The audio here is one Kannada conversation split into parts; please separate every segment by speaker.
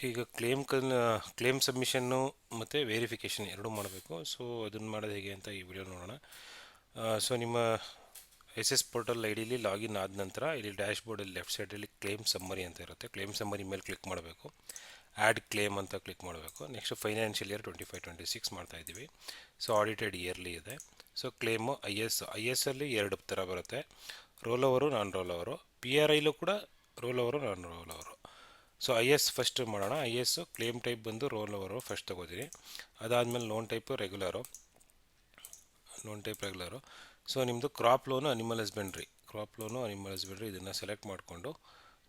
Speaker 1: ಈಗ ಕ್ಲೇಮ್ ಸಬ್ಮಿಷನ್ನು ಮತ್ತು ವೆರಿಫಿಕೇಷನ್ ಎರಡೂ ಮಾಡಬೇಕು. ಸೊ ಅದನ್ನು ಮಾಡೋದು ಹೇಗೆ ಅಂತ ಈ ವಿಡಿಯೋ ನೋಡೋಣ. ಸೊ ನಿಮ್ಮ ಎಸ್ ಎಸ್ ಪೋರ್ಟಲ್ ಐ ಡಿಲಿ ಲಾಗಿನ್ ಆದ ನಂತರ ಇಲ್ಲಿ ಡ್ಯಾಶ್ ಬೋರ್ಡಲ್ಲಿ ಲೆಫ್ಟ್ ಸೈಡಲ್ಲಿ ಕ್ಲೇಮ್ ಸಮ್ಮರಿ ಅಂತ ಇರುತ್ತೆ. ಕ್ಲೇಮ್ ಸಮ್ಮರಿ ಮೇಲೆ ಕ್ಲಿಕ್ ಮಾಡಬೇಕು. ಆ್ಯಡ್ ಕ್ಲೇಮ್ ಅಂತ ಕ್ಲಿಕ್ ಮಾಡಬೇಕು. ನೆಕ್ಸ್ಟ್ ಫೈನಾನ್ಷಿಯಲ್ ಇಯರ್ 25-26 ಮಾಡ್ತಾಯಿದ್ದೀವಿ. ಸೊ ಆಡಿಟೆಡ್ ಇಯರ್ಲಿ ಇದೆ. ಸೊ ಕ್ಲೇಮು ಐ ಎಸ್ ಅಲ್ಲಿ ಎರಡು ಥರ ಬರುತ್ತೆ, roll over, non roll over. P R ಐಲೂ ಕೂಡ roll over, non roll over. So I S first ಮಾಡೋಣ. ಐ ಎಸ್ ಕ್ಲೇಮ್ ಟೈಪ್ ಬಂದು ರೋಲ್ ಓವರು ಫಸ್ಟ್ ತೊಗೋತೀನಿ. ಅದಾದಮೇಲೆ ಲೋನ್ ಟೈಪು ರೆಗ್ಯುಲರು. ಸೊ ನಿಮ್ಮದು ಕ್ರಾಪ್ ಲೋನು, ಅನಿಮಲ್ ಹಸ್ಬೆಂಡ್ರಿ ಇದನ್ನು ಸೆಲೆಕ್ಟ್ ಮಾಡಿಕೊಂಡು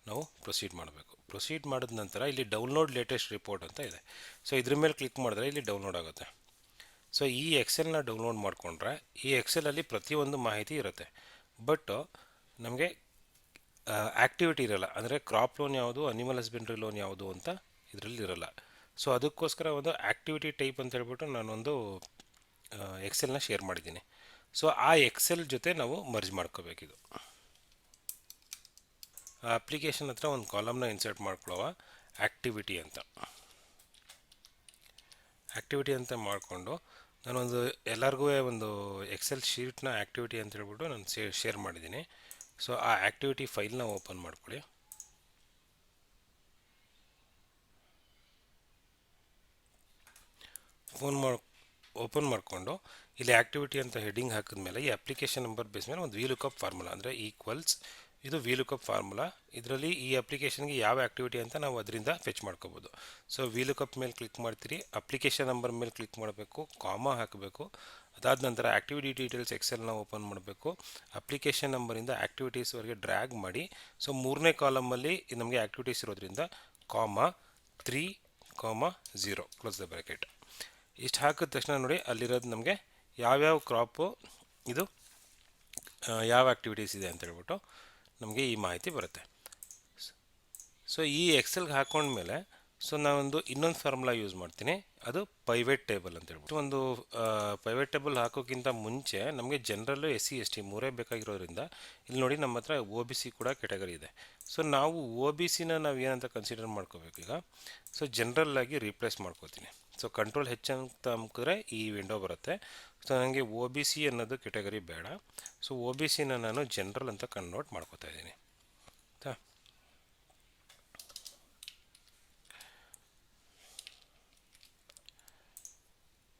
Speaker 1: ನಾವು ಪ್ರೊಸೀಡ್ ಮಾಡಬೇಕು. ಪ್ರೊಸೀಡ್ ಮಾಡಿದ ನಂತರ ಇಲ್ಲಿ ಡೌನ್ಲೋಡ್ ಲೇಟೆಸ್ಟ್ ರಿಪೋರ್ಟ್ ಅಂತ ಇದೆ. ಸೊ ಇದ್ರ ಮೇಲೆ ಕ್ಲಿಕ್ ಮಾಡಿದ್ರೆ ಇಲ್ಲಿ ಡೌನ್ಲೋಡ್ ಆಗುತ್ತೆ. ಸೊ ಈ ಎಕ್ಸೆಲ್ನ ಡೌನ್ಲೋಡ್ ಮಾಡಿಕೊಂಡ್ರೆ ಈ ಎಕ್ಸೆಲಲ್ಲಿ ಪ್ರತಿಯೊಂದು ಮಾಹಿತಿ ಇರುತ್ತೆ. ಬಟ್ ನಮಗೆ ಆ್ಯಕ್ಟಿವಿಟಿ ಇರಲ್ಲ. ಅಂದರೆ ಕ್ರಾಪ್ ಲೋನ್ ಯಾವುದು, ಅನಿಮಲ್ ಹಸ್ಬೆಂಡ್ರಿ ಲೋನ್ ಯಾವುದು ಅಂತ ಇದರಲ್ಲಿ ಇರಲ್ಲ. ಸೊ ಅದಕ್ಕೋಸ್ಕರ ಒಂದು ಆ್ಯಕ್ಟಿವಿಟಿ ಟೈಪ್ ಅಂತ ಹೇಳ್ಬಿಟ್ಟು ನಾನೊಂದು ಎಕ್ಸೆಲ್ನ ಶೇರ್ ಮಾಡಿದ್ದೀನಿ. ಸೊ ಆ ಎಕ್ಸೆಲ್ ಜೊತೆ ನಾವು ಮರ್ಜ್ ಮಾಡ್ಕೋಬೇಕಿದು. ಆ ಅಪ್ಲಿಕೇಶನ್ ಹತ್ರ ಒಂದು ಕಾಲಮ್ನ ಇನ್ಸರ್ಟ್ ಮಾಡ್ಕೊಳ್ಳುವ ಆ್ಯಕ್ಟಿವಿಟಿ ಅಂತ ಮಾಡಿಕೊಂಡು ನಾನೊಂದು ಎಲ್ಲರಿಗೂ ಒಂದು ಎಕ್ಸೆಲ್ ಶೀಟ್ನ ಆ್ಯಕ್ಟಿವಿಟಿ ಅಂತ ಹೇಳ್ಬಿಟ್ಟು ನಾನು ಶೇರ್ ಮಾಡಿದ್ದೀನಿ. ಸೊ ಆ ಆ್ಯಕ್ಟಿವಿಟಿ ಫೈಲ್ನ ಓಪನ್ ಮಾಡ್ಕೊಳ್ಳಿ. ಓಪನ್ ಮಾಡಿಕೊಂಡು ಇಲ್ಲಿ ಆ್ಯಕ್ಟಿವಿಟಿ ಅಂತ ಹೆಡಿಂಗ್ ಹಾಕಿದ್ಮೇಲೆ ಈ ಅಪ್ಲಿಕೇಶನ್ ನಂಬರ್ ಬೇಸ್ ಮೇಲೆ ಒಂದು ವಿಲುಕಪ್ ಫಾರ್ಮುಲಾ ಅಂದರೆ ಈಕ್ವಲ್ಸ್, ಇದು ವಿಲುಕಪ್ ಫಾರ್ಮುಲಾ. ಇದರಲ್ಲಿ ಈ ಅಪ್ಲಿಕೇಶನ್ಗೆ ಯಾವ ಆ್ಯಕ್ಟಿವಿಟಿ ಅಂತ ನಾವು ಅದರಿಂದ ಫೆಚ್ ಮಾಡ್ಕೋಬೋದು. ಸೊ ವಿಲುಕಪ್ ಮೇಲೆ ಕ್ಲಿಕ್ ಮಾಡ್ತೀರಿ, ಅಪ್ಲಿಕೇಶನ್ ನಂಬರ್ ಮೇಲೆ ಕ್ಲಿಕ್ ಮಾಡಬೇಕು, ಕಾಮಾ ಹಾಕಬೇಕು. ಅದಾದ ನಂತರ ಆ್ಯಕ್ಟಿವಿಟಿ ಡೀಟೇಲ್ಸ್ ಎಕ್ಸೆಲ್ನ ಓಪನ್ ಮಾಡಬೇಕು. ಅಪ್ಲಿಕೇಶನ್ ನಂಬರಿಂದ ಆ್ಯಕ್ಟಿವಿಟೀಸ್ವರೆಗೆ ಡ್ರ್ಯಾಗ್ ಮಾಡಿ. ಸೊ ಮೂರನೇ ಕಾಲಮಲ್ಲಿ ನಮಗೆ ಆ್ಯಕ್ಟಿವಿಟೀಸ್ ಇರೋದ್ರಿಂದ ಕಾಮಾ 3,0 ಕ್ಲೋಸ್ ದ ಬ್ರ್ಯಾಕೆಟ್. ಇಷ್ಟು ಹಾಕಿದ ತಕ್ಷಣ ನೋಡಿ ಅಲ್ಲಿರೋದು ನಮಗೆ ಯಾವ್ಯಾವ ಕ್ರಾಪು, ಇದು ಯಾವ ಆ್ಯಕ್ಟಿವಿಟೀಸ್ ಇದೆ ಅಂತ ಹೇಳ್ಬಿಟ್ಟು ನಮಗೆ ಈ ಮಾಹಿತಿ ಬರುತ್ತೆ. ಸೊ ಈ ಎಕ್ಸೆಲ್ಗೆ ಹಾಕೊಂಡ್ಮೇಲೆ ಸೊ ನಾವೊಂದು ಇನ್ನೊಂದು ಫಾರ್ಮುಲಾ ಯೂಸ್ ಮಾಡ್ತೀನಿ, ಅದು ಪೈವೇಟ್ ಟೇಬಲ್ ಅಂತ ಹೇಳ್ಬಿಟ್ಟು. ಒಂದು ಪೈವೇಟ್ ಟೇಬಲ್ ಹಾಕೋಕ್ಕಿಂತ ಮುಂಚೆ ನಮಗೆ ಜನರಲ್ಲು SC ST ಮೂರೇ ಬೇಕಾಗಿರೋದ್ರಿಂದ ಇಲ್ಲಿ ನೋಡಿ ನಮ್ಮ ಹತ್ರ OBC ಕೂಡ ಕೆಟಗರಿ ಇದೆ. ಸೊ ನಾವು OBCನ ನಾವು ಏನಂತ ಕನ್ಸಿಡರ್ ಮಾಡ್ಕೋಬೇಕು ಈಗ. ಸೊ ಜನರಲ್ಲಾಗಿ ರೀಪ್ಲೇಸ್ ಮಾಡ್ಕೋತೀನಿ. ಸೊ ಕಂಟ್ರೋಲ್ H ಅಂತ ಅಮ್ಕಿದ್ರೆ ಈ ವಿಂಡೋ ಬರುತ್ತೆ. ಸೊ ನನಗೆ OBC ಅನ್ನೋದು ಕೆಟಗರಿ ಬೇಡ. ಸೊ OBCನ ನಾನು ಜನರಲ್ ಅಂತ ಕನ್ವರ್ಟ್ ಮಾಡ್ಕೋತಾ ಇದ್ದೀನಿ.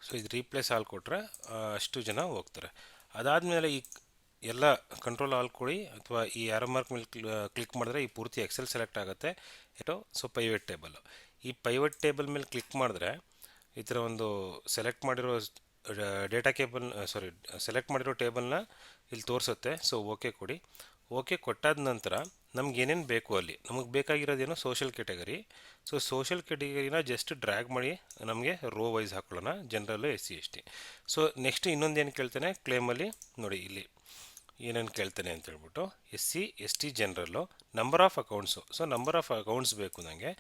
Speaker 1: ಸೊ ಇದು ರೀಪ್ಲೇಸ್ ಆಲ್ ಕೊಟ್ಟರೆ ಅಷ್ಟು ಜನ ಹೋಗ್ತಾರೆ. ಅದಾದಮೇಲೆ ಈ ಎಲ್ಲ ಕಂಟ್ರೋಲ್ ಆಲ್ ಕೊಡಿ ಅಥವಾ ಈ ಆರೋ ಮಾರ್ಕ್ ಮೇಲೆ ಕ್ಲಿಕ್ ಮಾಡಿದ್ರೆ ಈ ಪೂರ್ತಿ ಎಕ್ಸೆಲ್ ಸೆಲೆಕ್ಟ್ ಆಗುತ್ತೆ. ಸೊ ಪೈವೇಟ್ ಟೇಬಲ್, ಈ ಪೈವೇಟ್ ಟೇಬಲ್ ಮೇಲೆ ಕ್ಲಿಕ್ ಮಾಡಿದ್ರೆ ಈ ಥರ ಒಂದು ಸೆಲೆಕ್ಟ್ ಮಾಡಿರೋ ಟೇಬಲ್ನ ಇಲ್ಲಿ ತೋರಿಸುತ್ತೆ. ಸೊ ಓಕೆ ಕೊಡಿ. ಓಕೆ ಕೊಟ್ಟಾದ ನಂತರ ನಮ್ಗೆ ಏನೇನು ಬೇಕು ಅಲ್ಲಿ ನಮಗೆ ಬೇಕಾಗಿರೋದೇನು ಸೋಷಲ್ ಕೆಟಗರಿ. ಸೊ ಸೋಷಲ್ ಕೆಟಗರಿನ ಜಸ್ಟ್ ಡ್ರ್ಯಾಗ್ ಮಾಡಿ ನಮಗೆ ರೋ ವೈಸ್ ಹಾಕೊಳ್ಳೋಣ, general SC ST. So next ಇನ್ನೊಂದೇನು ಕೇಳ್ತಾನೆ ಕ್ಲೇಮಲ್ಲಿ ನೋಡಿ ಇಲ್ಲಿ ಏನೇನು ಕೇಳ್ತಾನೆ ಅಂತ ಹೇಳ್ಬಿಟ್ಟು SC ST general number of accounts. So number of accounts ಬೇಕು ನನಗೆ.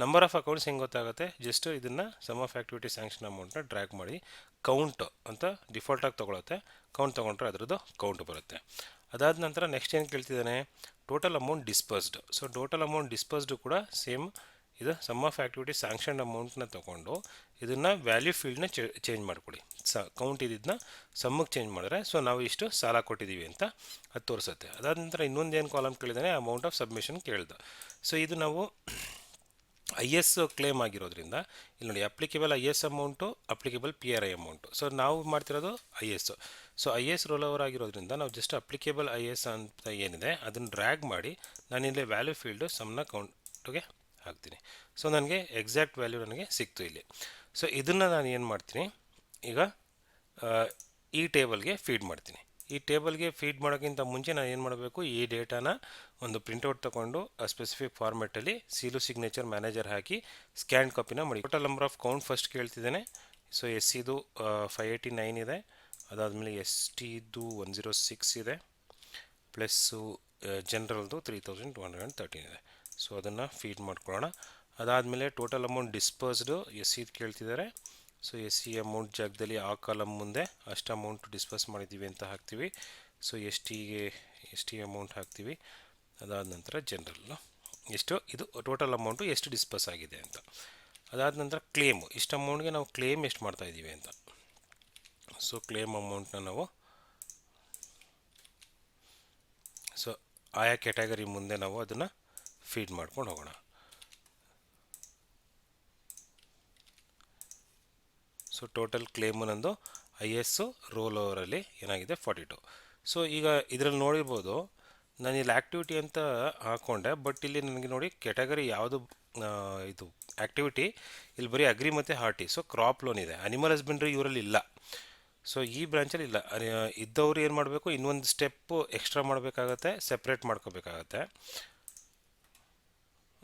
Speaker 1: ನಂಬರ್ ಆಫ್ ಅಕೌಂಟ್ಸ್ ಹೆಂಗೆ ಗೊತ್ತಾಗುತ್ತೆ, ಜಸ್ಟ್ ಇದನ್ನು ಸಮ್ ಆಫ್ ಆ್ಯಕ್ಟಿವಿಟಿ ಸ್ಯಾಂಕ್ಷನ್ ಅಮೌಂಟ್ನ ಡ್ರ್ಯಾಗ್ ಮಾಡಿ ಕೌಂಟ್ ಅಂತ ಡಿಫಾಲ್ಟಾಗಿ ತೊಗೊಳುತ್ತೆ. ಕೌಂಟ್ ತೊಗೊಂಡ್ರೆ ಅದರದ್ದು ಕೌಂಟ್ ಬರುತ್ತೆ. ಅದಾದ ನಂತರ ನೆಕ್ಸ್ಟ್ ಏನು ಕೇಳ್ತಿದ್ದಾನೆ, total amount disbursed. So total amount disbursed ಕೂಡ ಸೇಮ್ ಇದು ಸಮ್ ಆಫ್ ಆ್ಯಕ್ಟಿವಿಟಿ ಸ್ಯಾಂಕ್ಷನ್ ಅಮೌಂಟ್ನ ತೊಗೊಂಡು ಇದನ್ನು ವ್ಯಾಲ್ಯೂ ಫೀಲ್ಡ್ನ ಚೇಂಜ್ ಮಾಡಿಕೊಡಿ. ಕೌಂಟ್ ಇದ್ದಿದ್ದನ್ನ ಸಮ್ಮಿಗೆ ಚೇಂಜ್ ಮಾಡಿದ್ರೆ ಸೊ ನಾವು ಇಷ್ಟು ಸಾಲ ಕೊಟ್ಟಿದ್ದೀವಿ ಅಂತ ಅದು ತೋರಿಸುತ್ತೆ. ಅದಾದ ನಂತರ ಇನ್ನೊಂದೇನು ಕಾಲಮ್ ಕೇಳಿದಾನೆ, ಅಮೌಂಟ್ ಆಫ್ ಸಬ್ಮಿಷನ್ ಕೇಳ್ದ. ಸೊ ಇದು ನಾವು IS ಕ್ಲೇಮ್ ಆಗಿರೋದ್ರಿಂದ ಇಲ್ಲಿ ನೋಡಿ applicable IS amount, applicable PRI amount. So ನಾವು ಮಾಡ್ತಿರೋದು IS. So IS roll over ಆಗಿರೋದ್ರಿಂದ ನಾವು ಜಸ್ಟ್ ಅಪ್ಲಿಕೇಬಲ್ IS ಅಂತ ಏನಿದೆ ಅದನ್ನು ಡ್ರ್ಯಾಗ್ ಮಾಡಿ ನಾನಿಲ್ಲಿ ವ್ಯಾಲ್ಯೂ ಫೀಲ್ಡು ಸಮ್ನ ಕೌಂಟಿಗೆ ಹಾಕ್ತೀನಿ. ಸೊ ನನಗೆ ಎಕ್ಸಾಕ್ಟ್ ವ್ಯಾಲ್ಯೂ ನನಗೆ ಸಿಕ್ತು ಇಲ್ಲಿ. ಸೊ ಇದನ್ನು ನಾನು ಏನು ಮಾಡ್ತೀನಿ ಈಗ ಈ ಟೇಬಲ್ಗೆ ಫೀಡ್ ಮಾಡ್ತೀನಿ. ಈ ಟೇಬಲ್ಗೆ ಫೀಡ್ ಮಾಡೋಕ್ಕಿಂತ ಮುಂಚೆ ನಾನು ಏನು ಮಾಡಬೇಕು, ಈ ಡೇಟಾನ ಒಂದು ಪ್ರಿಂಟೌಟ್ ತೊಗೊಂಡು ಆ ಸ್ಪೆಸಿಫಿಕ್ ಫಾರ್ಮೆಟಲ್ಲಿ ಸೀಲು ಸಿಗ್ನೇಚರ್ ಮ್ಯಾನೇಜರ್ ಹಾಕಿ ಸ್ಕ್ಯಾನ್ ಕಾಪಿನ ಮಾಡಿ. Total number of count first ಕೇಳ್ತಿದ್ದೇನೆ. ಸೊ SCದು 589 ಇದೆ. ಅದಾದಮೇಲೆ STದು 106 ಇದೆ. ಪ್ಲಸ್ಸು ಜನರಲ್ದು 3213 ಇದೆ. ಸೊ ಅದನ್ನು ಫೀಡ್ ಮಾಡ್ಕೊಳ್ಳೋಣ. ಅದಾದಮೇಲೆ ಟೋಟಲ್ ಅಮೌಂಟ್ ಡಿಸ್ಪರ್ಸ್ಡು SC ಕೇಳ್ತಿದ್ದಾರೆ. ಸೊ SC ಅಮೌಂಟ್ ಜಾಗದಲ್ಲಿ ಆ ಕಾಲಮ್ ಮುಂದೆ ಅಷ್ಟು ಅಮೌಂಟ್ ಡಿಸ್ಪರ್ಸ್ ಮಾಡಿದ್ದೀವಿ ಅಂತ ಹಾಕ್ತೀವಿ. ಸೊ ST ಅಮೌಂಟ್ ಹಾಕ್ತೀವಿ. ಅದಾದ ನಂತರ ಜನರಲ್ಲು ಎಷ್ಟು ಇದು ಟೋಟಲ್ ಅಮೌಂಟು ಎಷ್ಟು ಡಿಸ್ಪರ್ಸ್ ಆಗಿದೆ ಅಂತ. ಅದಾದ ನಂತರ ಕ್ಲೇಮು, ಇಷ್ಟು ಅಮೌಂಟ್ಗೆ ನಾವು ಕ್ಲೇಮ್ ಎಷ್ಟು ಮಾಡ್ತಾ ಇದ್ದೀವಿ ಅಂತ. ಸೊ ಕ್ಲೇಮ್ ಅಮೌಂಟ್ನ ನಾವು ಸೊ ಆಯಾ ಕ್ಯಾಟಗರಿ ಮುಂದೆ ನಾವು ಅದನ್ನು ಫೀಡ್ ಮಾಡ್ಕೊಂಡು ಹೋಗೋಣ. ಸೊ ಟೋಟಲ್ ಕ್ಲೇಮು ನಂದು IS ರೋಲ್ ಓವರಲ್ಲಿ ಏನಾಗಿದೆ 42. ಸೊ ಈಗ ಇದರಲ್ಲಿ ನೋಡಿರ್ಬೋದು ನಾನು ಇಲ್ಲಿ ಆ್ಯಕ್ಟಿವಿಟಿ ಅಂತ ಹಾಕ್ಕೊಂಡೆ, ಬಟ್ ಇಲ್ಲಿ ನನಗೆ ನೋಡಿ ಕ್ಯಾಟಗರಿ ಯಾವುದು ಇದು ಆ್ಯಕ್ಟಿವಿಟಿ ಇಲ್ಲಿ ಬರೀ ಅಗ್ರಿ ಮತ್ತು ಹಾರ್ಟಿ. ಸೊ ಕ್ರಾಪ್ ಲೋನ್ ಇದೆ, ಅನಿಮಲ್ ಹಸ್ಬೆಂಡ್ರಿ ಇವರಲ್ಲಿ ಇಲ್ಲ. ಸೊ ಈ ಬ್ರಾಂಚಲ್ಲಿ ಇಲ್ಲ. ಇದ್ದವರು ಏನು ಮಾಡಬೇಕು, ಇನ್ನೊಂದು ಸ್ಟೆಪ್ಪು ಎಕ್ಸ್ಟ್ರಾ ಮಾಡಬೇಕಾಗತ್ತೆ, ಸೆಪ್ರೇಟ್ ಮಾಡ್ಕೋಬೇಕಾಗತ್ತೆ.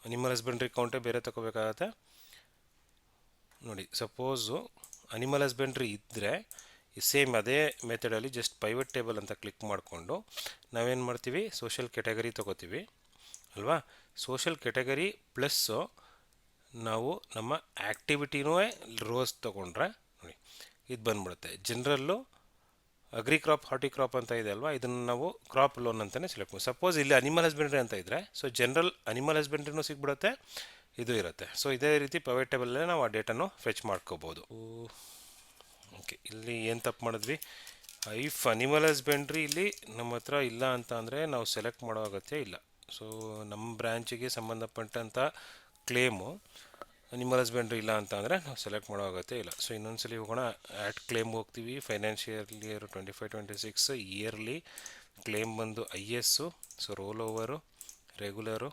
Speaker 1: ಅನಿಮಲ್ ಹಸ್ಬೆಂಡ್ರಿ ಕೌಂಟೇ ಬೇರೆ ತಗೋಬೇಕಾಗತ್ತೆ. ನೋಡಿ ಸಪೋಸು ಅನಿಮಲ್ ಹಸ್ಬೆಂಡ್ರಿ ಇದ್ದರೆ ಸೇಮ್ ಅದೇ ಮೆಥಡಲ್ಲಿ ಜಸ್ಟ್ ಪೈವಟ್ ಟೇಬಲ್ ಅಂತ ಕ್ಲಿಕ್ ಮಾಡಿಕೊಂಡು ನಾವೇನು ಮಾಡ್ತೀವಿ, ಸೋಷಲ್ ಕ್ಯಾಟಗರಿ ತೊಗೋತೀವಿ ಅಲ್ವಾ. ಸೋಷಲ್ ಕ್ಯಾಟಗರಿ ಪ್ಲಸ್ಸು ನಾವು ನಮ್ಮ ಆ್ಯಕ್ಟಿವಿಟಿನೂ ರೋಸ್ ತೊಗೊಂಡ್ರೆ ನೋಡಿ ಇದು ಬಂದ್ಬಿಡುತ್ತೆ. ಜನರಲ್ಲು ಅಗ್ರಿ ಕ್ರಾಪ್ ಹಾರ್ಟಿ ಕ್ರಾಪ್ ಅಂತ ಇದೆ ಅಲ್ವಾ, ಇದನ್ನು ನಾವು ಕ್ರಾಪ್ ಲೋನ್ ಅಂತಲೇ ಸೆಲೆಕ್ಟ್ ಮಾಡಿ. ಸಪೋಸ್ ಇಲ್ಲಿ ಅನಿಮಲ್ ಹಸ್ಬೆಂಡ್ರಿ ಅಂತ ಇದ್ದರೆ ಸೊ ಜನರಲ್ ಅನಿಮಲ್ ಹಸ್ಬೆಂಡ್ರಿನೂ ಸಿಗ್ಬಿಡುತ್ತೆ, ಇದು ಇರುತ್ತೆ. ಸೊ ಇದೇ ರೀತಿ ಪೈವಟ್ ಟೇಬಲಲ್ಲೇ ನಾವು ಆ ಡೇಟನ್ನು ಫೆಚ್ ಮಾಡ್ಕೋಬೋದು. ಓಕೆ, ಇಲ್ಲಿ ಏನು ತಪ್ಪು ಮಾಡಿದ್ವಿ, ಇಫ್ ಅನಿಮಲ್ ಹಸ್ಬೆಂಡ್ರಿ ಇಲ್ಲಿ ನಮ್ಮ ಹತ್ರ ಇಲ್ಲ ಅಂತ ಅಂದರೆ ನಾವು ಸೆಲೆಕ್ಟ್ ಮಾಡೋ ಅಗತ್ಯ ಇಲ್ಲ. ಸೊ ನಮ್ಮ ಬ್ರ್ಯಾಂಚಿಗೆ ಸಂಬಂಧಪಟ್ಟಂಥ ಕ್ಲೇಮು ಅನಿಮಲ್ ಹಸ್ಬೆಂಡ್ರಿ ಇಲ್ಲ ಅಂತ ಅಂದರೆ ನಾವು ಸೆಲೆಕ್ಟ್ ಮಾಡೋ ಅಗತ್ಯ ಇಲ್ಲ. ಸೊ ಇನ್ನೊಂದ್ಸಲಿ ಹೋಗೋಣ, ಆ್ಯಟ್ ಕ್ಲೇಮ್ ಹೋಗ್ತೀವಿ. ಫೈನಾನ್ಷಿಯಲ್ ಇಯರ್ 25-26 ಇಯರ್ಲಿ ಕ್ಲೇಮ್ ಬಂದು IS. So roll over regular,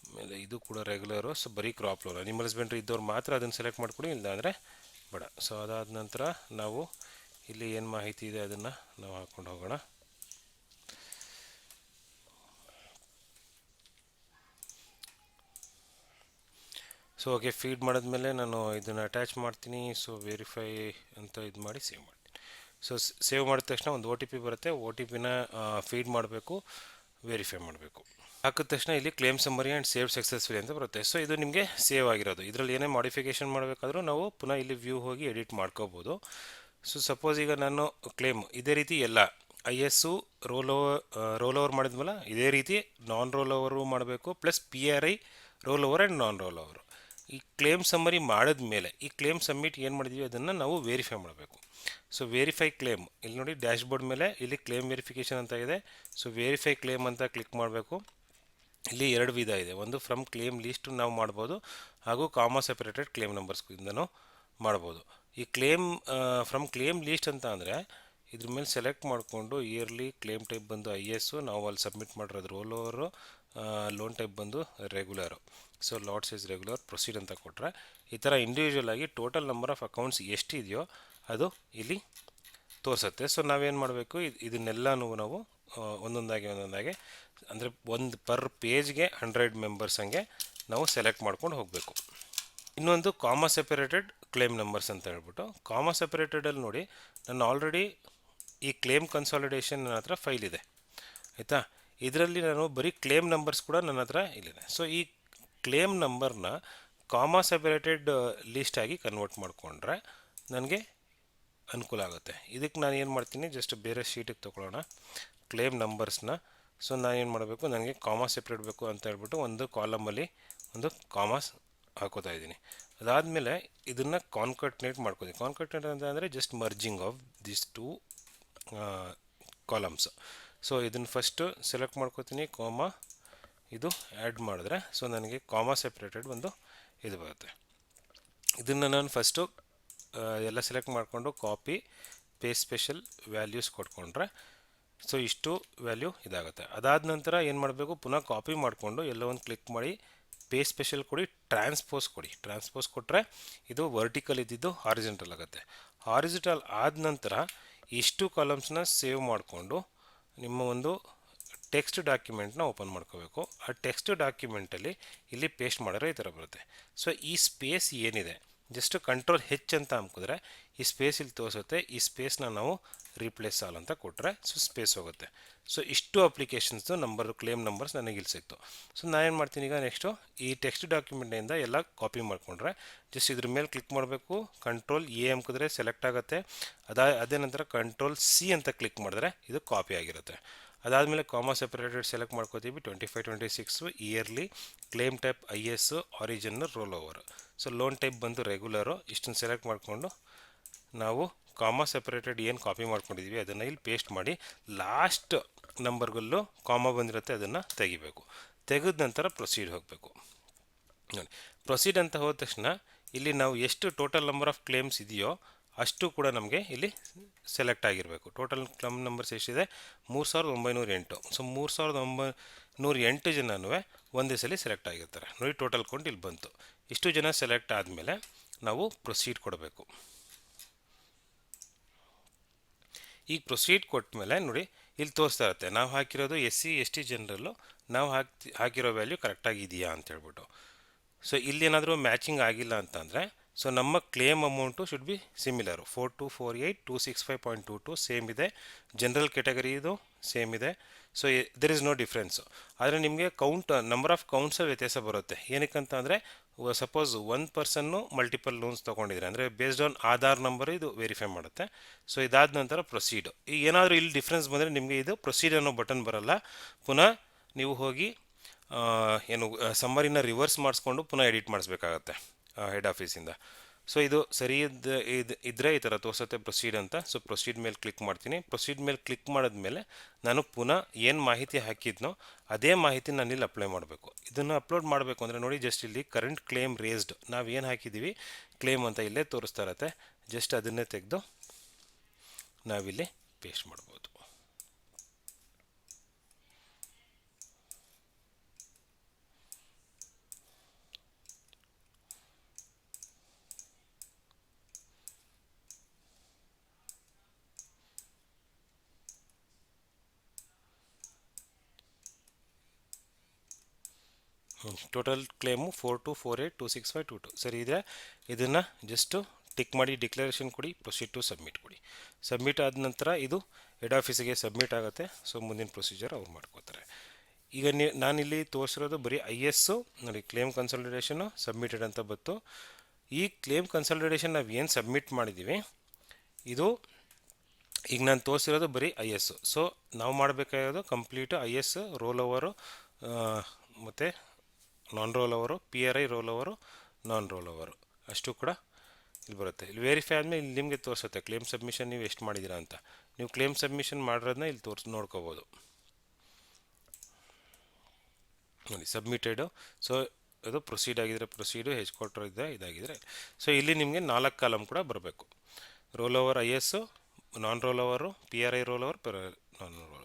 Speaker 1: ಆಮೇಲೆ ಇದು ಕೂಡ ರೆಗ್ಯುಲರು. ಸೊ ಬರೀ ಕ್ರಾಪ್ ಲೋನ್ ಅನಿಮಲ್ ಹಸ್ಬೆಂಡ್ರಿ ಇದ್ದವ್ರು ಮಾತ್ರ ಅದನ್ನು ಸೆಲೆಕ್ಟ್ ಮಾಡ್ಕೊಡಿ, ಇಲ್ಲ ಅಂದರೆ ಬೇಡ. ಸೊ ಅದಾದ ನಂತರ ನಾವು ಇಲ್ಲಿ ಏನು ಮಾಹಿತಿ ಇದೆ ಅದನ್ನು ನಾವು ಹಾಕ್ಕೊಂಡು ಹೋಗೋಣ. ಸೊ ಓಕೆ, ಫೀಡ್ ಮಾಡಿದ್ಮೇಲೆ ನಾನು ಇದನ್ನು ಅಟ್ಯಾಚ್ ಮಾಡ್ತೀನಿ. ಸೊ ವೆರಿಫೈ ಅಂತ ಇದು ಮಾಡಿ ಸೇವ್ ಮಾಡ್ತೀನಿ. ಸೊ ಸೇವ್ ಮಾಡಿದ ತಕ್ಷಣ ಒಂದು OTP ಬರುತ್ತೆ, OTPನ ಫೀಡ್ ಮಾಡಬೇಕು, ವೆರಿಫೈ ಮಾಡಬೇಕು. ಹಾಕಿದ ತಕ್ಷಣ ಇಲ್ಲಿ claim summary and save successfully ಅಂತ ಬರುತ್ತೆ. ಸೊ ಇದು ನಿಮಗೆ ಸೇವ್ ಆಗಿರೋದು. ಇದರಲ್ಲಿ ಏನೇ ಮಾಡಿಫಿಕೇಷನ್ ಮಾಡಬೇಕಾದ್ರೂ ನಾವು ಪುನಃ ಇಲ್ಲಿ ವ್ಯೂ ಹೋಗಿ ಎಡಿಟ್ ಮಾಡ್ಕೋಬೋದು. ಸೊ ಸಪೋಸ್ ಈಗ ನಾನು ಕ್ಲೇಮ್ ಇದೇ ರೀತಿ ಎಲ್ಲ IS ರೋಲ್ ಓವರ್ ಮಾಡಿದ್ಮೇಲೆ ಇದೇ ರೀತಿ ನಾನ್ ರೋಲ್ ಓವರು ಮಾಡಬೇಕು, plus PRI roll over and non roll over. ಈ ಕ್ಲೇಮ್ ಸಮ್ಮರಿ ಮಾಡಿದ ಮೇಲೆ ಈ ಕ್ಲೇಮ್ ಸಬ್ಮಿಟ್ ಏನು ಮಾಡಿದ್ವಿ ಅದನ್ನು ನಾವು ವೆರಿಫೈ ಮಾಡಬೇಕು. ಸೊ ವೆರಿಫೈ ಕ್ಲೇಮ್ ಇಲ್ಲಿ ನೋಡಿ ಡ್ಯಾಶ್ಬೋರ್ಡ್ ಮೇಲೆ ಇಲ್ಲಿ ಕ್ಲೇಮ್ ವೆರಿಫಿಕೇಷನ್ ಅಂತ ಇದೆ. ಸೊ ವೆರಿಫೈ ಕ್ಲೇಮ್ ಅಂತ ಕ್ಲಿಕ್ ಮಾಡಬೇಕು. ಇಲ್ಲಿ ಎರಡು ವಿಧ ಇದೆ, ಒಂದು ಫ್ರಮ್ ಕ್ಲೇಮ್ ಲೀಸ್ಟ್ ನಾವು ಮಾಡ್ಬೋದು, ಹಾಗೂ ಕಾಮಾ ಸೆಪರೇಟೆಡ್ ಕ್ಲೇಮ್ ನಂಬರ್ಸ್ಯಿಂದನೂ ಮಾಡ್ಬೋದು. ಈ ಕ್ಲೇಮ್ ಫ್ರಮ್ ಕ್ಲೇಮ್ ಲೀಸ್ಟ್ ಅಂತ ಅಂದರೆ ಇದ್ರ ಮೇಲೆ ಸೆಲೆಕ್ಟ್ ಮಾಡಿಕೊಂಡು ಇಯರ್ಲಿ ಕ್ಲೇಮ್ ಟೈಪ್ ಬಂದು IS, ನಾವು ಅಲ್ಲಿ ಸಬ್ಮಿಟ್ ಮಾಡಿರೋದು ರೋಲ್ ಓವರು, ಲೋನ್ ಟೈಪ್ ಬಂದು regular. So lot size regular proceed ಅಂತ ಕೊಟ್ಟರೆ ಈ ಥರ ಇಂಡಿವಿಜುವಲ್ ಆಗಿ ಟೋಟಲ್ ನಂಬರ್ ಆಫ್ ಅಕೌಂಟ್ಸ್ ಎಷ್ಟಿದೆಯೋ ಅದು ಇಲ್ಲಿ ತೋರಿಸುತ್ತೆ. ಸೊ ನಾವೇನು ಮಾಡಬೇಕು, ಇದನ್ನೆಲ್ಲನೂ ನಾವು ಒಂದೊಂದಾಗಿ ಅಂದರೆ ಒಂದು ಪರ್ ಪೇಜ್ಗೆ 100 ಮೆಂಬರ್ಸ್ ಹಂಗೆ ನಾವು ಸೆಲೆಕ್ಟ್ ಮಾಡ್ಕೊಂಡು ಹೋಗಬೇಕು. ಇನ್ನೊಂದು ಕಾಮಾ ಸೆಪರೇಟೆಡ್ ಕ್ಲೇಮ್ ನಂಬರ್ಸ್ ಅಂತ ಹೇಳ್ಬಿಟ್ಟು, ಕಾಮಾ ಸೆಪರೇಟೆಡಲ್ಲಿ ನೋಡಿ ನಾನು ಆಲ್ರೆಡಿ ಈ ಕ್ಲೇಮ್ ಕನ್ಸಾಲಿಡೇಷನ್ ನನ್ನ ಹತ್ರ ಫೈಲ್ ಇದೆ ಆಯಿತಾ. ಇದರಲ್ಲಿ ನಾನು ಬರೀ ಕ್ಲೇಮ್ ನಂಬರ್ಸ್ ಕೂಡ ನನ್ನ ಹತ್ರ ಇಲ್ಲಿದೆ. ಸೊ ಈ ಕ್ಲೇಮ್ ನಂಬರ್ನ ಕಾಮಾ ಸೆಪರೇಟೆಡ್ ಲಿಸ್ಟ್ ಆಗಿ ಕನ್ವರ್ಟ್ ಮಾಡಿಕೊಂಡ್ರೆ ನನಗೆ ಅನುಕೂಲ ಆಗುತ್ತೆ. ಇದಕ್ಕೆ ನಾನು ಏನು ಮಾಡ್ತೀನಿ, ಜಸ್ಟ್ ಬೇರೆ ಶೀಟಿಗೆ ತೊಗೊಳ್ಳೋಣ ಕ್ಲೇಮ್ ನಂಬರ್ಸ್ನ. ಸೊ ನಾನು ಏನು ಮಾಡಬೇಕು, ನನಗೆ ಕಾಮಾ ಸೆಪ್ರೇಟ್ ಬೇಕು ಅಂತ ಹೇಳ್ಬಿಟ್ಟು ಒಂದು ಕಾಲಮಲ್ಲಿ ಒಂದು ಕಾಮಾಸ್ ಹಾಕೋತಾ ಇದ್ದೀನಿ. ಅದಾದಮೇಲೆ ಇದನ್ನು ಕಾನ್ಕಟ್ನೇಟ್ ಮಾಡ್ಕೋತೀನಿ. ಕಾನ್ಕಟ್ನೇಟ್ ಅಂತ ಅಂದರೆ just merging of this two columns. So ಇದನ್ನು ಫಸ್ಟು ಸೆಲೆಕ್ಟ್ ಮಾಡ್ಕೋತೀನಿ, ಕಾಮಾ ಇದು ಆ್ಯಡ್ ಮಾಡಿದ್ರೆ ಸೊ ನನಗೆ ಕಾಮಾ ಸೆಪ್ರೇಟೆಡ್ ಒಂದು ಇದು ಬರುತ್ತೆ. ಇದನ್ನು ನಾನು ಫಸ್ಟು ಎಲ್ಲ ಸೆಲೆಕ್ಟ್ ಮಾಡಿಕೊಂಡು ಕಾಪಿ ಪೇಸ್ಟ್ ಸ್ಪೆಷಲ್ ವ್ಯಾಲ್ಯೂಸ್ ಕೊಟ್ಕೊಂಡ್ರೆ ಸೊ ಇಷ್ಟು ವ್ಯಾಲ್ಯೂ ಇದಾಗುತ್ತೆ. ಅದಾದ ನಂತರ ಏನು ಮಾಡಬೇಕು, ಪುನಃ ಕಾಪಿ ಮಾಡಿಕೊಂಡು ಎಲ್ಲ ಒಂದು ಕ್ಲಿಕ್ ಮಾಡಿ ಪೇಸ್ಟ್ ಸ್ಪೆಷಲ್ ಕೊಡಿ, ಟ್ರಾನ್ಸ್ಪೋಸ್ ಕೊಡಿ. ಟ್ರಾನ್ಸ್ಪೋಸ್ ಕೊಟ್ಟರೆ ಇದು ವರ್ಟಿಕಲ್ ಇದ್ದಿದ್ದು ಹಾರಿಜೆಂಟಲ್ ಆಗುತ್ತೆ. ಹಾರಿಜೆಂಟಲ್ ಆದ ನಂತರ ಇಷ್ಟು ಕಾಲಮ್ಸ್ನ ಸೇವ್ ಮಾಡಿಕೊಂಡು ನಿಮ್ಮ ಒಂದು ಟೆಕ್ಸ್ಟ್ ಡಾಕ್ಯುಮೆಂಟ್ನ ಓಪನ್ ಮಾಡ್ಕೋಬೇಕು. ಆ ಟೆಕ್ಸ್ಟ್ ಡಾಕ್ಯುಮೆಂಟಲ್ಲಿ ಇಲ್ಲಿ ಪೇಸ್ಟ್ ಮಾಡಿದ್ರೆ ಈ ಥರ ಬರುತ್ತೆ. ಸೊ ಈ ಸ್ಪೇಸ್ ಏನಿದೆ ಜಸ್ಟ್ Ctrl+H ಅಂತ ಹಾಕಿದ್ರೆ ಈ ಸ್ಪೇಸ್ ಇಲ್ಲಿ ತೋರಿಸುತ್ತೆ. ಈ ಸ್ಪೇಸ್ನ ನಾವು ರೀಪ್ಲೇಸ್ ಆಲ್ ಅಂತ ಕೊಟ್ಟರೆ ಸೊ ಸ್ಪೇಸ್ ಹೋಗುತ್ತೆ. ಸೊ ಇಷ್ಟು ಅಪ್ಲಿಕೇಶನ್ಸ್ದು ಕ್ಲೇಮ್ ನಂಬರ್ಸ್ ನನಗೆ ಇಲ್ಲಿ ಸಿಕ್ತು. ಸೊ ನಾನೇನು ಮಾಡ್ತೀನಿ ಈಗ ನೆಕ್ಸ್ಟು ಈ ಟೆಕ್ಸ್ಟ್ ಡಾಕ್ಯುಮೆಂಟಿಂದ ಎಲ್ಲ ಕಾಪಿ ಮಾಡಿಕೊಂಡ್ರೆ ಜಸ್ಟ್ ಇದ್ರ ಮೇಲೆ ಕ್ಲಿಕ್ ಮಾಡಬೇಕು, Ctrl+A ಹಾಕಿದ್ರೆ ಸೆಲೆಕ್ಟ್ ಆಗುತ್ತೆ. ಅದೇ ನಂತರ Ctrl+C ಅಂತ ಕ್ಲಿಕ್ ಮಾಡಿದ್ರೆ ಇದು ಕಾಪಿ ಆಗಿರುತ್ತೆ. ಅದಾದಮೇಲೆ ಕಾಮಾ ಸೆಪರೇಟೆಡ್ ಸೆಲೆಕ್ಟ್ ಮಾಡ್ಕೋತೀವಿ 25-26 yearly, claim type IS, origin roll over. So loan type ಬಂದು ರೆಗ್ಯುಲರು. ಇಷ್ಟನ್ನು ಸೆಲೆಕ್ಟ್ ಮಾಡಿಕೊಂಡು ನಾವು ಕಾಮಾ ಸೆಪರೇಟೆಡ್ ಏನು ಕಾಪಿ ಮಾಡ್ಕೊಂಡಿದ್ದೀವಿ ಅದನ್ನು ಇಲ್ಲಿ ಪೇಸ್ಟ್ ಮಾಡಿ ಲಾಸ್ಟ್ ನಂಬರ್ಗಲ್ಲೂ ಕಾಮಾ ಬಂದಿರುತ್ತೆ ಅದನ್ನು ತೆಗಿಬೇಕು. ತೆಗೆದ ನಂತರ ಪ್ರೊಸೀಡ್ ಹೋಗಬೇಕು. ನೋಡಿ, ಪ್ರೊಸೀಡ್ ಅಂತ ಹೋದ ತಕ್ಷಣ ಇಲ್ಲಿ ನಾವು ಎಷ್ಟು ಟೋಟಲ್ ನಂಬರ್ ಆಫ್ ಕ್ಲೇಮ್ಸ್ ಇದೆಯೋ ಅಷ್ಟು ಕೂಡ ನಮಗೆ ಇಲ್ಲಿ ಸೆಲೆಕ್ಟ್ ಆಗಿರಬೇಕು. ಟೋಟಲ್ ಕ್ಲೇಮ್ ನಂಬರ್ಸ್ ಎಷ್ಟಿದೆ? 3908. ಸೊ 3908 ಜನನೂ ಒಂದೇ ಸಲ ಸೆಲೆಕ್ಟ್ ಆಗಿರ್ತಾರೆ. ನೋಡಿ, ಟೋಟಲ್ ಕೌಂಟ್ ಇಲ್ಲಿ ಬಂತು. ಇಷ್ಟು ಜನ ಸೆಲೆಕ್ಟ್ ಆದಮೇಲೆ ನಾವು ಪ್ರೊಸೀಡ್ ಕೊಡಬೇಕು. ಈಗ ಪ್ರೊಸೀಡ್ ಕೊಟ್ಟ ಮೇಲೆ ನೋಡಿ ಇಲ್ಲಿ ತೋರಿಸ್ತಾ ಇರುತ್ತೆ ನಾವು ಹಾಕಿರೋದು SC/ST ಜನರಲ್ಲು ನಾವು ಹಾಕಿರೋ ವ್ಯಾಲ್ಯೂ ಕರೆಕ್ಟಾಗಿ ಇದೆಯಾ ಅಂತ ಹೇಳ್ಬಿಟ್ಟು. ಸೊ ಇಲ್ಲೇನಾದರೂ ಮ್ಯಾಚಿಂಗ್ ಆಗಿಲ್ಲ ಅಂತಂದರೆ ಸೊ ನಮ್ಮ claim amount should be similar. 4248,265.22 same ಇದೆ. ಜನರಲ್ ಕ್ಯಾಟಗರಿ ಇದು ಸೇಮ್ ಇದೆ. So there is no difference. ಆದರೆ ನಿಮಗೆ ನಂಬರ್ ಆಫ್ ಕೌಂಟ್ಸಲ್ಲಿ ವ್ಯತ್ಯಾಸ ಬರುತ್ತೆ. ಏನಕ್ಕಂತ ಅಂದರೆ suppose one person multiple loans ತೊಗೊಂಡಿದ್ರೆ ಅಂದರೆ ಬೇಸ್ಡ್ ಆನ್ ಆಧಾರ್ ನಂಬರ್ ಇದು ವೆರಿಫೈ ಮಾಡುತ್ತೆ. ಸೊ ಇದಾದ ನಂತರ ಪ್ರೊಸೀಡು. ಈಗ ಏನಾದರೂ ಇಲ್ಲಿ ಡಿಫ್ರೆನ್ಸ್ ಬಂದರೆ ನಿಮಗೆ ಇದು ಪ್ರೊಸೀಡ್ ಅನ್ನೋ ಬಟನ್ ಬರಲ್ಲ. ಪುನಃ ನೀವು ಹೋಗಿ ಸಮ್ಮರಿನ ರಿವರ್ಸ್ ಮಾಡಿಸ್ಕೊಂಡು ಪುನಃ ಎಡಿಟ್ ಮಾಡಿಸ್ಬೇಕಾಗತ್ತೆ ಹೆಡ್ ಆಫೀಸಿಂದ. ಸೊ ಇದು ಸರಿ ಇದ್ದರೆ ಈ ಥರ ತೋರಿಸುತ್ತೆ ಪ್ರೊಸೀಡ್ ಅಂತ. ಸೊ ಪ್ರೊಸೀಡ್ ಮೇಲೆ ಕ್ಲಿಕ್ ಮಾಡ್ತೀನಿ. ಪ್ರೊಸೀಡ್ ಮೇಲೆ ಕ್ಲಿಕ್ ಮಾಡಿದ್ಮೇಲೆ ನಾನು ಪುನಃ ಏನು ಮಾಹಿತಿ ಹಾಕಿದ್ನೋ ಅದೇ ಮಾಹಿತಿ ನಾನು ಇಲ್ಲಿ ಅಪ್ಲೈ ಮಾಡಬೇಕು. ಇದನ್ನು ಅಪ್ಲೋಡ್ ಮಾಡಬೇಕು ಅಂದರೆ ನೋಡಿ, ಜಸ್ಟ್ ಇಲ್ಲಿ ಕರೆಂಟ್ ಕ್ಲೇಮ್ ರೇಸ್ಡ್ ನಾವು ಏನು ಹಾಕಿದ್ದೀವಿ ಕ್ಲೇಮ್ ಅಂತ ಇಲ್ಲೇ ತೋರಿಸ್ತಾ ಇರತ್ತೆ. ಜಸ್ಟ್ ಅದನ್ನೇ ತೆಗೆದು ನಾವಿಲ್ಲಿ ಪೇಸ್ಟ್ ಮಾಡ್ಬೋದು. ಟೋಟಲ್ ಕ್ಲೇಮು 4248,265.22 ಸರಿ ಇದೆ. ಇದನ್ನು ಜಸ್ಟು ಟಿಕ್ ಮಾಡಿ ಡಿಕ್ಲರೇಷನ್ ಕೊಡಿ, ಪ್ರೊಸೀಡ್ ಟು ಸಬ್ಮಿಟ್ ಕೊಡಿ. ಸಬ್ಮಿಟ್ ಆದ ನಂತರ ಇದು ಹೆಡ್ ಆಫೀಸಿಗೆ ಸಬ್ಮಿಟ್ ಆಗುತ್ತೆ. ಸೊ ಮುಂದಿನ ಪ್ರೊಸೀಜರ್ ಅವ್ರು ಮಾಡ್ಕೋತಾರೆ. ಈಗ ನಾನಿಲ್ಲಿ ತೋರಿಸಿರೋದು ಬರೀ IS ನೋಡಿ, ಕ್ಲೇಮ್ ಕನ್ಸಲ್ಟೇಷನ್ನು ಸಬ್ಮಿಟೆಡ್ ಅಂತ ಬಂತು. ಈ ಕ್ಲೇಮ್ ಕನ್ಸಲ್ಟೇಷನ್ ನಾವು ಏನು ಸಬ್ಮಿಟ್ ಮಾಡಿದ್ದೀವಿ ಇದು ಈಗ ನಾನು ತೋರಿಸಿರೋದು ಬರೀ IS. ಸೊ ನಾವು ಮಾಡಬೇಕಾಗಿರೋದು ಕಂಪ್ಲೀಟು IS ರೋಲ್ ಓವರು ಮತ್ತು non roll over, PRI roll over, non roll over ಅಷ್ಟು ಕೂಡ ಇಲ್ಲಿ ಬರುತ್ತೆ. ಇಲ್ಲಿ ವೆರಿಫೈ ಆದಮೇಲೆ ಇಲ್ಲಿ ನಿಮಗೆ ತೋರಿಸುತ್ತೆ ಕ್ಲೇಮ್ ಸಬ್ಮಿಷನ್ ನೀವು ಎಷ್ಟು ಮಾಡಿದ್ದೀರಾ ಅಂತ. ನೀವು ಕ್ಲೇಮ್ ಸಬ್ಮಿಷನ್ ಮಾಡಿರೋದನ್ನ ಇಲ್ಲಿ ನೋಡ್ಕೋಬೋದು. ನೋಡಿ, ಸಬ್ಮಿಟೆಡು. ಸೊ ಅದು ಪ್ರೊಸೀಡ್ ಆಗಿದ್ರೆ ಪ್ರೊಸೀಡು, ಹೆಚ್ ಕೊಟ್ಟರು ಇದಾಗಿದ್ರೆ. ಸೊ ಇಲ್ಲಿ ನಿಮಗೆ 4 ಕಾಲಮ್ ಕೂಡ ಬರಬೇಕು. Roll over IS, non roll over, PRI roll over, non roll